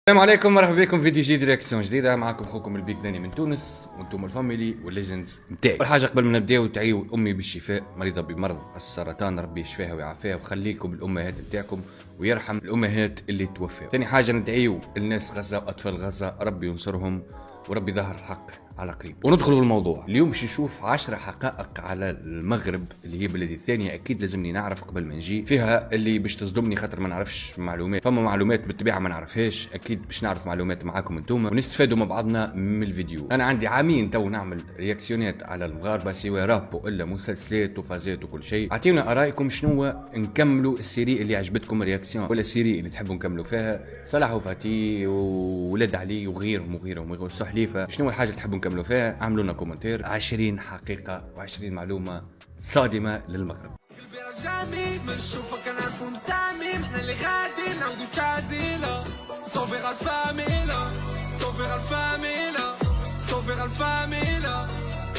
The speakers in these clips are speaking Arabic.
السلام عليكم، مرحبا بكم في فيديو جديد رياكسيون جديده. معكم اخوكم البيك داني من تونس وانتم الفاميلي والليجندز نتاعي. اول حاجه قبل ما نبداو تعيوا امي بالشفاء، مريضه بمرض السرطان، ربي يشفيها ويعافيها ويخليكم الامهات نتاعكم ويرحم الامهات اللي توفوا. ثاني حاجه ندعيو الناس غزه واطفال غزه، ربي ينصرهم وربي ظهر الحق على قريب. وندخل في الموضوع اليوم. باش نشوف 10 حقائق على المغرب اللي هي بلدي الثانيه. اكيد لازمني نعرف قبل ما نجي فيها اللي باش تصدمني، خاطر ما نعرفش معلومات. فما معلومات بالطبيعه ما نعرفهاش، اكيد باش نعرف معلومات معاكم انتم ونستفادوا مع بعضنا من الفيديو. انا عندي عامين تو نعمل رياكسيونات على المغاربه، سواء راب الا مسلسلات وفازات وكل شيء. اعطيونا ارائكم شنو نكملوا السيري اللي عجبتكم رياكسيون، ولا السيري اللي تحبوا نكملوا فيها. صلاح وفاتي وولاد علي وغيرهم وغيرهم وغيرهم سحليفه، شنو الحاجه اللي تحبوا نكملوا فيها؟ اعملوا لنا كومنتير. 20 حقيقه و20 معلومه صادمه للمغرب. قلبي رجامي بنشوفك انا عارفو مسامي، احنا اللي غادي نعودو تشازيلا صوفيغ الفاميلا صوفيغ الفاميلا صوفيغ الفاميلا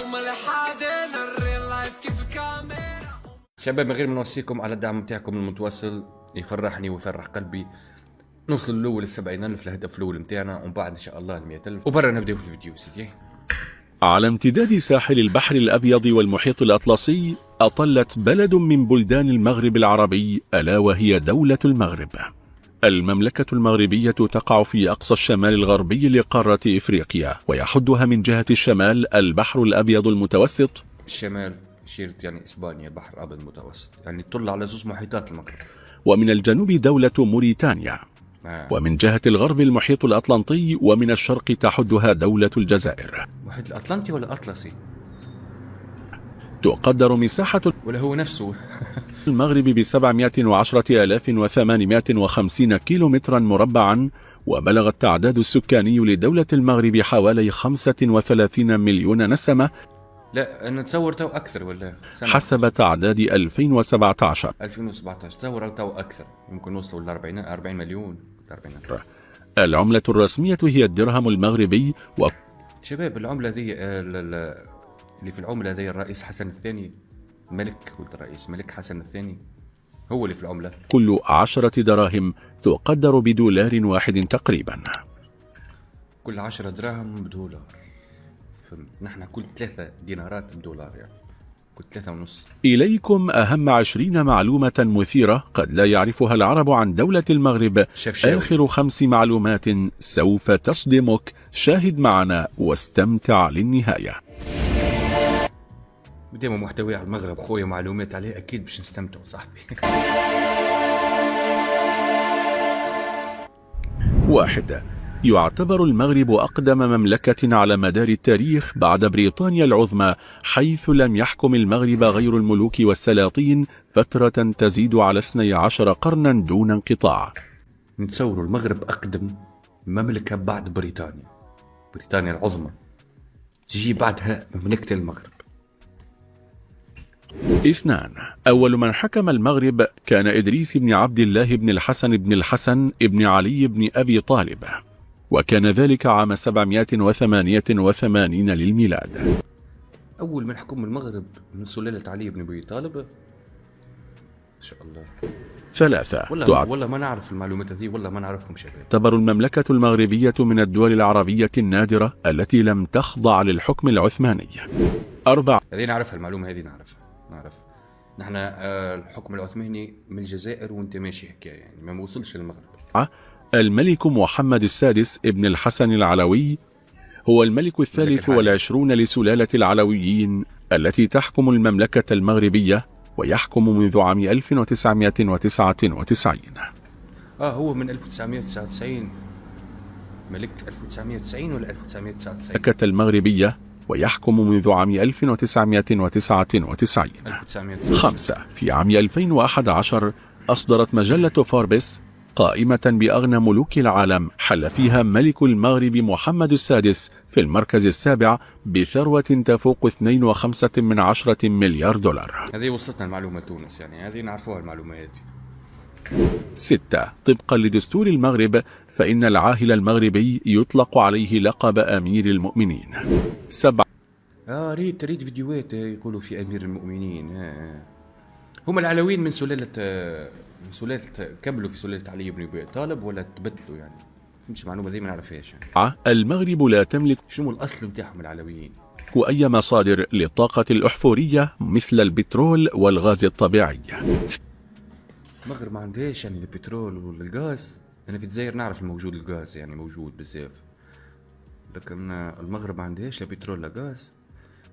وما اللي حاضر الريل لايف كيف الكاميرا. شباب، من غير ما نوصيكم على الدعم بتاعكم المتواصل، يفرحني ويفرح قلبي. نوصل الاول ل70,000 الهدف الاول نتاعنا، ومن بعد ان شاء الله 100,000 وبرا نبداو في الفيديو سيدي. على امتداد ساحل البحر الأبيض والمحيط الأطلسي أطلت بلد من بلدان المغرب العربي، ألا وهي دولة المغرب. المملكة المغربية تقع في أقصى الشمال الغربي لقارة إفريقيا، ويحدها من جهة الشمال البحر الأبيض المتوسط. الشمال شيرت يعني اسبانيا، بحر الابيض المتوسط، يعني تطل على زوج محيطات المغرب. ومن الجنوب دولة موريتانيا، ومن جهة الغرب المحيط الأطلنطي، ومن الشرق تحدها دولة الجزائر. المحيط الاطلنطي ولا الاطلسي؟ تقدر مساحة ولا هو نفسه؟ المغرب ب710,850 كيلومترا مربعا، وبلغ التعداد السكاني لدولة المغرب حوالي 35 مليون نسمة. لا انا نتصور تو اكثر ولا حسب تعداد 2017. 2017 تصور تو اكثر، ممكن نوصلوا ل 40 مليون. 40. العملة الرسمية هي الدرهم المغربي. شباب العملة ذي اللي في العملة ذي الرئيس حسن الثاني، ملك ولد الرئيس ملك حسن الثاني هو اللي في العملة. كل 10 دراهم تقدر بدولار واحد تقريبا. كل 10 دراهم بدولار. نحن كل 3 دينارات بدولار، يعني كل 3.5. إليكم أهم 20 معلومة مثيرة قد لا يعرفها العرب عن دولة المغرب. آخر 5 معلومات سوف تصدمك. شاهد معنا واستمتع للنهاية. ديما محتوي على المغرب خويا، معلومات عليه اكيد باش نستمتعوا صاحبي. 1. يعتبر المغرب أقدم مملكة على مدار التاريخ بعد بريطانيا العظمى، حيث لم يحكم المغرب غير الملوك والسلاطين فترة تزيد على 12 قرنا دون انقطاع. نتصوروا المغرب أقدم مملكة بعد بريطانيا العظمى، تجي بعدها مملكة المغرب. 2. أول من حكم المغرب كان إدريس بن عبد الله بن الحسن بن الحسن بن علي بن أبي طالب، وكان ذلك عام 788 للميلاد. أول من حكم المغرب من سلالة علي بن أبي طالب، إن شاء الله. 3. والله ما نعرف المعلومات هذه، والله ما نعرفهم شباب. تعتبر المملكة المغربية من الدول العربية النادرة التي لم تخضع للحكم العثماني. 4. هذه نعرفها، المعلومة هذه نعرف. نحن الحكم العثماني من الجزائر وانت ماشي حكاية، يعني ما وصلش للمغرب. الملك محمد السادس ابن الحسن العلوي هو الملك 23 لسلالة العلويين التي تحكم المملكة المغربية، ويحكم منذ عام 1999. هو من 1999 ملك 1990 ولا 1999؟ المملكة المغربية ويحكم منذ عام 1999. 5. في عام 2011 أصدرت مجلة فوربس قائمة بأغنى ملوك العالم، حل فيها ملك المغرب محمد السادس في المركز السابع بثروة تفوق 2.5 مليار دولار. هذه وصلتنا المعلومة تونس، يعني هذه نعرفوها المعلومة هذه. 6. طبقا لدستور المغرب فإن العاهل المغربي يطلق عليه لقب أمير المؤمنين. 7. ريت فيديوهات يقولوا في أمير المؤمنين. هم العلويين من سلالة كملوا في سلالة علي بن أبي طالب ولا تبدلوا يعني؟ مش معلومة دي ما نعرفهاش يعني. المغرب لا تملك شنو الأصل متاعهم العلويين؟ أي مصادر للطاقة الأحفورية مثل البترول والغاز الطبيعي. المغرب ما عندهاش يعني البترول والغاز. أنا في الجزائر نعرف الموجود الغاز يعني موجود بزاف، لكن المغرب ما عندهاش لا بترول لا غاز.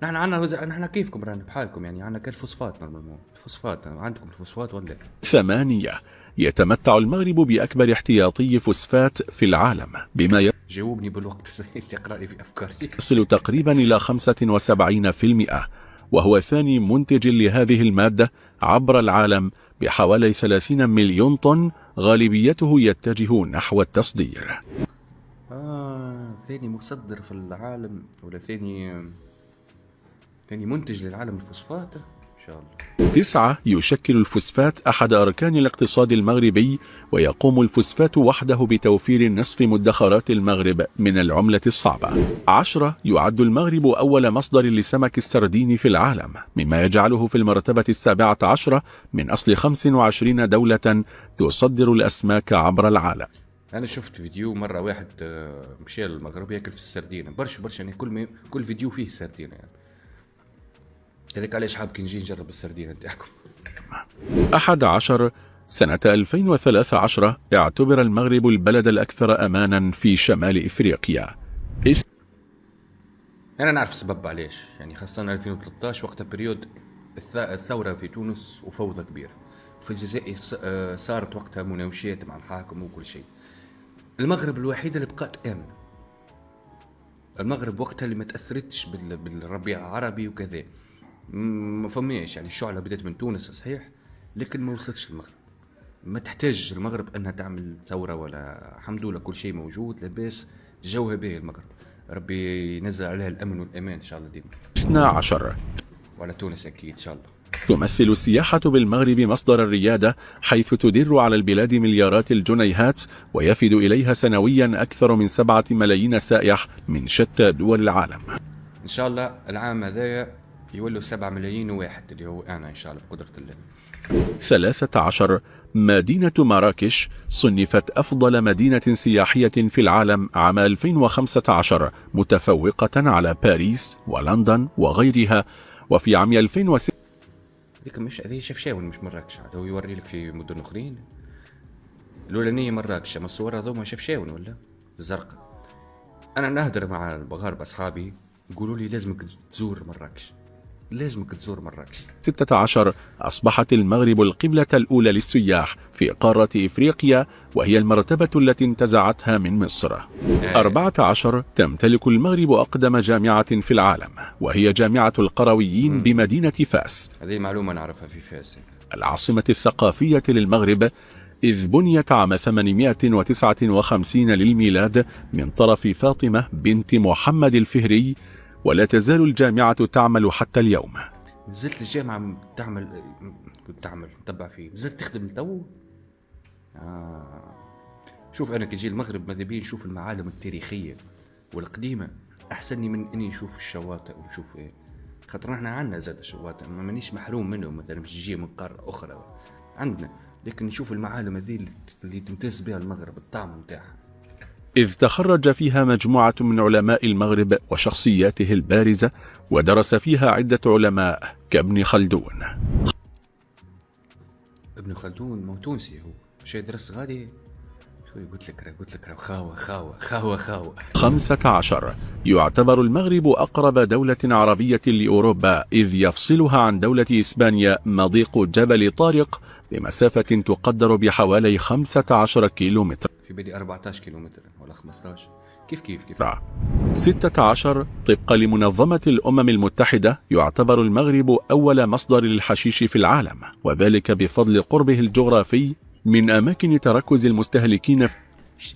نحن عندنا نحن كيفكم رانا بحالكم يعني، عندنا كالفوسفات نورمالمون. الفوسفات عندكم الفوسفات ولا؟ 8. يتمتع المغرب بأكبر احتياطي فوسفات في العالم بما جاوبني بالوقت تقرأ لي في أفكاري. يصل تقريبا إلى 75%، وهو ثاني منتج لهذه المادة عبر العالم بحوالي 30 مليون طن، غالبيته يتجه نحو التصدير. ثاني مصدر في العالم ولا ثاني منتج للعالم الفوسفات إن شاء الله. 9. يشكل الفوسفات أحد أركان الاقتصاد المغربي، ويقوم الفوسفات وحده بتوفير نصف مدخرات المغرب من العملة الصعبة. 10. يعد المغرب أول مصدر لسمك السردين في العالم، مما يجعله في المرتبة 17 من أصل 25 دولة تصدر الأسماك عبر العالم. أنا شفت فيديو مرة واحد مشى للمغرب ياكل في السردينة برشا يعني، كل فيديو فيه سردينة يعني. هذاك علاش حاب كي نجي نجرب السردينة نتاعكم. 11. سنة 2013 اعتبر المغرب البلد الأكثر أمانا في شمال إفريقيا. أنا نعرف السبب علاش يعني، خاصة 2013 وقتها بريود الثورة في تونس وفوضى كبيرة. في الجزائر صارت وقتها مناوشات مع الحاكم وكل شيء. المغرب الوحيدة اللي بقات آمنة. المغرب وقتها اللي ما تأثرتش بالربيع العربي وكذا، ما فماش يعني. الشعلة بدأت من تونس صحيح، لكن ما وصلتش المغرب. ما تحتاج المغرب أنها تعمل ثورة ولا، الحمد لله كل شيء موجود لاباس، جوها به المغرب. ربي ينزل عليها الأمن والأمان إن شاء الله ديما. 12. وعلى تونس أكيد إن شاء الله. تمثل السياحة بالمغرب مصدر الريادة، حيث تدر على البلاد مليارات الجنيهات، ويفد إليها سنويا أكثر من 7 ملايين سائح من شتى دول العالم. إن شاء الله العام هذا يولوا 7 ملايين واحد، اللي هو أنا إن شاء الله بقدرة الله. 13. مدينة مراكش صنفت أفضل مدينة سياحية في العالم عام 2015، متفوقة على باريس ولندن وغيرها. وفي عام 2006 هذيك مش هذه شفشاون مش مراكش، عاد هو يوري لك في مدن أخرين. الأولانية مراكش، أما الصور هذوما شفشاون ولا الزرقاء. أنا نهدر مع المغاربة أصحابي يقولوا لي لازمك تزور مراكش، لازمك تزور مراكش. 16. أصبحت المغرب القبلة الأولى للسياح في قارة إفريقيا، وهي المرتبة التي انتزعتها من مصر. 14. تمتلك المغرب أقدم جامعة في العالم، وهي جامعة القرويين بمدينة فاس. هذه معلومة نعرفها في فاس، العاصمة الثقافية للمغرب، إذ بنيت عام 859 للميلاد من طرف فاطمة بنت محمد الفهري، ولا تزال الجامعة تعمل حتى اليوم. نزلت الجامعة كنت تعمل نتبع فيه، نزلت تخدم تو. شوف أنا كي جي المغرب ماذا بي نشوف المعالم التاريخية والقديمة أحسنني من إني نشوف الشواطئ ونشوف إيه، خاطر احنا عندنا زاد الشواطئ مانيش محروم منهم، مثلا مش تجي من قارة أخرى عندنا، لكن نشوف المعالم هذه اللي تمتاز بها المغرب، الطعم نتاعها. إذ تخرج فيها مجموعة من علماء المغرب وشخصياته البارزة، ودرس فيها عدة علماء كابن خلدون. ابن خلدون مو تونسي، هو شي درس غادي قلت لك خاوة. 15. يعتبر المغرب أقرب دولة عربية لأوروبا، إذ يفصلها عن دولة إسبانيا مضيق جبل طارق بمسافة تقدر بحوالي 15 كيلومتر. في بالي 14 كيلومتر ولا 15. كيف 16. طبقا لمنظمة الأمم المتحدة، يعتبر المغرب أول مصدر للحشيش في العالم، وذلك بفضل قربه الجغرافي من أماكن تركز المستهلكين.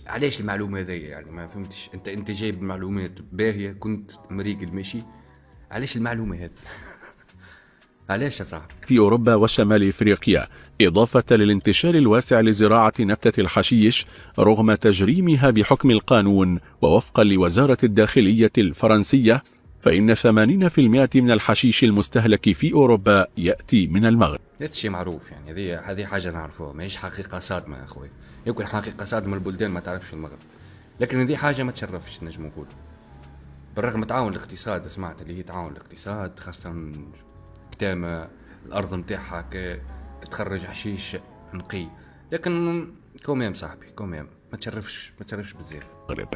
علاش المعلومة هذه يعني ما فهمتش؟ أنت جايب معلومات باهية، كنت مريقل ماشي، علاش المعلومة هذه؟ علاش يا صاحبي؟ في أوروبا وشمال إفريقيا، إضافة للانتشار الواسع لزراعة نبتة الحشيش رغم تجريمها بحكم القانون. ووفقا لوزارة الداخلية الفرنسية، فإن 80% من الحشيش المستهلك في أوروبا يأتي من المغرب. هذا شيء معروف يعني، هذه حاجة نعرفوها، ماهيش حقيقة صادمة يا أخوي. يمكن حقيقة صادمة البلدان ما تعرفش المغرب، لكن هذه حاجه ما تشرفش نجم نقول. بالرغم تعاون الاقتصاد، سمعت اللي هي تعاون الاقتصاد خاصه كتامه الارض نتاعها تخرج حشيش نقي، لكن كوميم صاحبي كوميم ما تشرفش بزاف. المغرب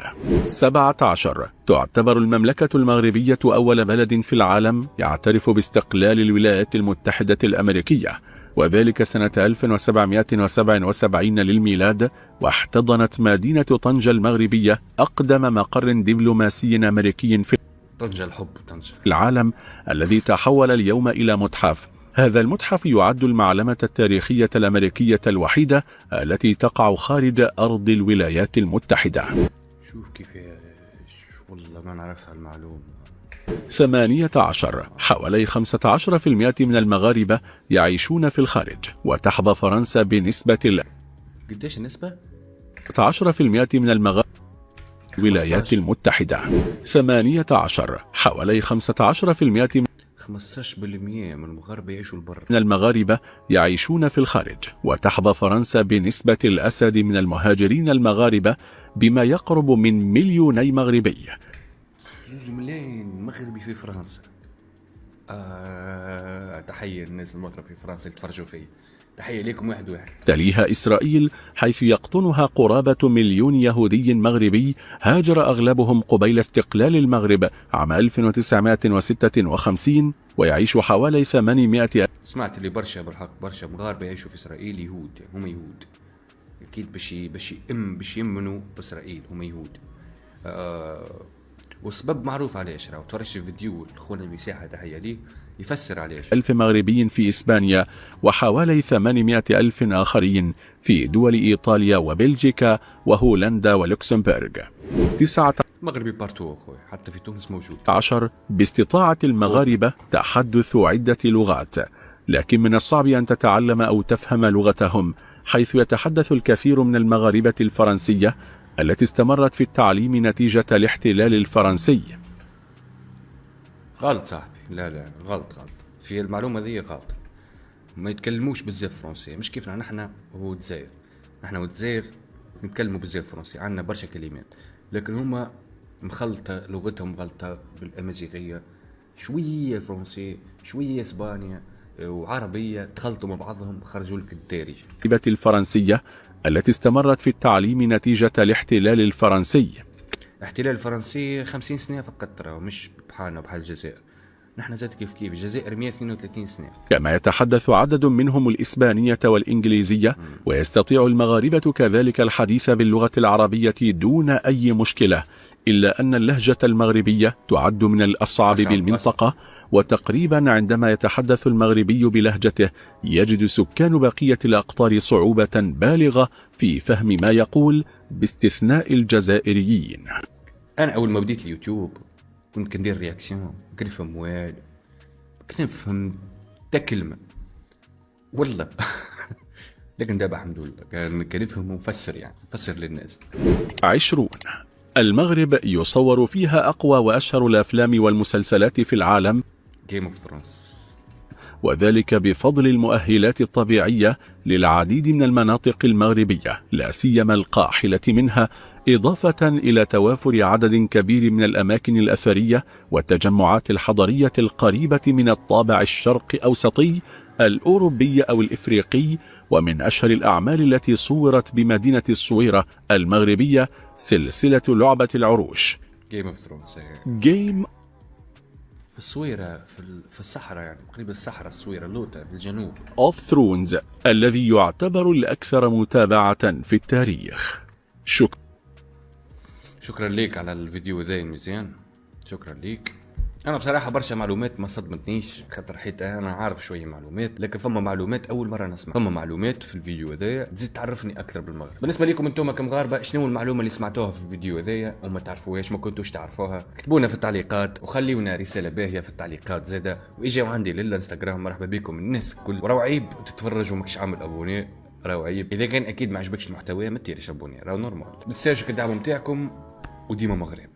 17. تعتبر المملكة المغربية أول بلد في العالم يعترف باستقلال الولايات المتحدة الأمريكية، وذلك سنة 1777 للميلاد، واحتضنت مدينة طنجة المغربية أقدم مقر دبلوماسي أمريكي في طنجة الحب طنجة العالم، الذي تحول اليوم إلى متحف. هذا المتحف يعد المعلمة التاريخية الأمريكية الوحيدة التي تقع خارج أرض الولايات المتحدة. شوف كيفاش والله ما نعرف هالمعلومة. 18. حوالي 15% من المغاربة يعيشون في الخارج، وتحظى فرنسا بنسبة قديش النسبة؟ 19% من المغاربة الولايات المتحدة. 18. حوالي 15% 15% من المغاربة يعيشوا البر. من المغاربة يعيشون في الخارج، وتحظى فرنسا بنسبة الأسد من المهاجرين المغاربة بما يقرب من 2,000,000 مغربي. 2 ملايين مغربي في فرنسا. تحية الناس المغرب في فرنسا اللي تفرجوا فيه، تحية ليكم واحد واحد. تليها إسرائيل حيث يقطنها قرابة 1,000,000 يهودي مغربي هاجر أغلبهم قبيل استقلال المغرب عام 1956، ويعيش حوالي 800. سمعت اللي برشا بالحق برشا مغاربة يعيشوا في إسرائيل يهود، يعني هم يهود أكيد باش يمنوا بإسرائيل، هم يهود. والسبب معروف علاش، راهو تفرجت في فيديو الخون المساحة تحية ليه يفسر علاش. 1,000 مغربي في إسبانيا، وحوالي 800,000 آخرين في دول إيطاليا وبلجيكا وهولندا ولوكسمبورغ. 9. مغربي بارتو أخوي، حتى في تونس موجود. 10. باستطاعة المغاربة تحدث عدة لغات، لكن من الصعب أن تتعلم أو تفهم لغتهم، حيث يتحدث الكثير من المغاربة الفرنسية التي استمرت في التعليم نتيجة الاحتلال الفرنسي. غلط صاحبي، لا غلط في المعلومة ذي غلط. ما يتكلموش بزاف فرنسي، مش كيفنا نحنا والجزائر. نحنا والجزائر نتكلموا بزاف فرنسي، عندنا برشا كلمات، لكن هما مخلطة لغتهم مخلطة بالأمازيغية، شوية فرنسي شوية اسبانيا وعربية تخلطوا مع بعضهم خرجوا لك الدارجة. الفرنسية التي استمرت في التعليم نتيجة الاحتلال الفرنسي. الاحتلال الفرنسي 50 سنة فقط، ترى مش بحالنا وبحال الجزائر. نحن زاد كيف الجزائر 132 سنة. كما يتحدث عدد منهم الإسبانية والإنجليزية، ويستطيع المغاربة كذلك الحديث باللغة العربية دون أي مشكلة، إلا أن اللهجة المغربية تعد من الأصعب بالمنطقة، وتقريبا عندما يتحدث المغربي بلهجته يجد سكان بقية الأقطار صعوبة بالغة في فهم ما يقول باستثناء الجزائريين. أنا أول ما بديت اليوتيوب كنت كندير رياكسيون، كنت نفهم والو، كنت نفهم تا كلمة والله لكن دابا الحمد لله كان نفهم ومفسر، يعني مفسر للناس. 20. المغرب يصور فيها أقوى وأشهر الأفلام والمسلسلات في العالم، Game of Thrones، وذلك بفضل المؤهلات الطبيعية للعديد من المناطق المغربية، لا سيما القاحلة منها، إضافة إلى توافر عدد كبير من الأماكن الأثرية والتجمعات الحضرية القريبة من الطابع الشرق أوسطي الأوروبي أو الإفريقي. ومن أشهر الأعمال التي صورت بمدينة الصويرة المغربية سلسلة لعبة العروش Game of Thrones. Game في الصويرة في الصحراء، يعني قريب الصحراء، الصويرة لوطة في الجنوب. of Thrones الذي يعتبر الأكثر متابعة في التاريخ. شكرا ليك على الفيديو ذا مزيان، شكرا ليك. انا بصراحه برشا معلومات ما صدمتنيش، خاطر حيت انا عارف شويه معلومات، لكن فما معلومات اول مره نسمع، فما معلومات في الفيديو هذايا تزيد تعرفني اكثر بالمغرب. بالنسبه لكم انتم كمغاربه، شنو المعلومه اللي سمعتوها في الفيديو هذايا وما تعرفوهاش، ما كنتوش تعرفوها؟ كتبونا في التعليقات وخليونا رساله باهيه في التعليقات زاده، واجاو عندي للانستغرام. مرحبا بكم الناس الكل، وراو عيب تتفرجوا ماكش عامل ابوني، راهو عيب. اذا كان اكيد ما عجبكش المحتوى ما تيرش ابوني، راهو نورمال. ما تنساوش الدعم نتاعكم، وديما مغرب.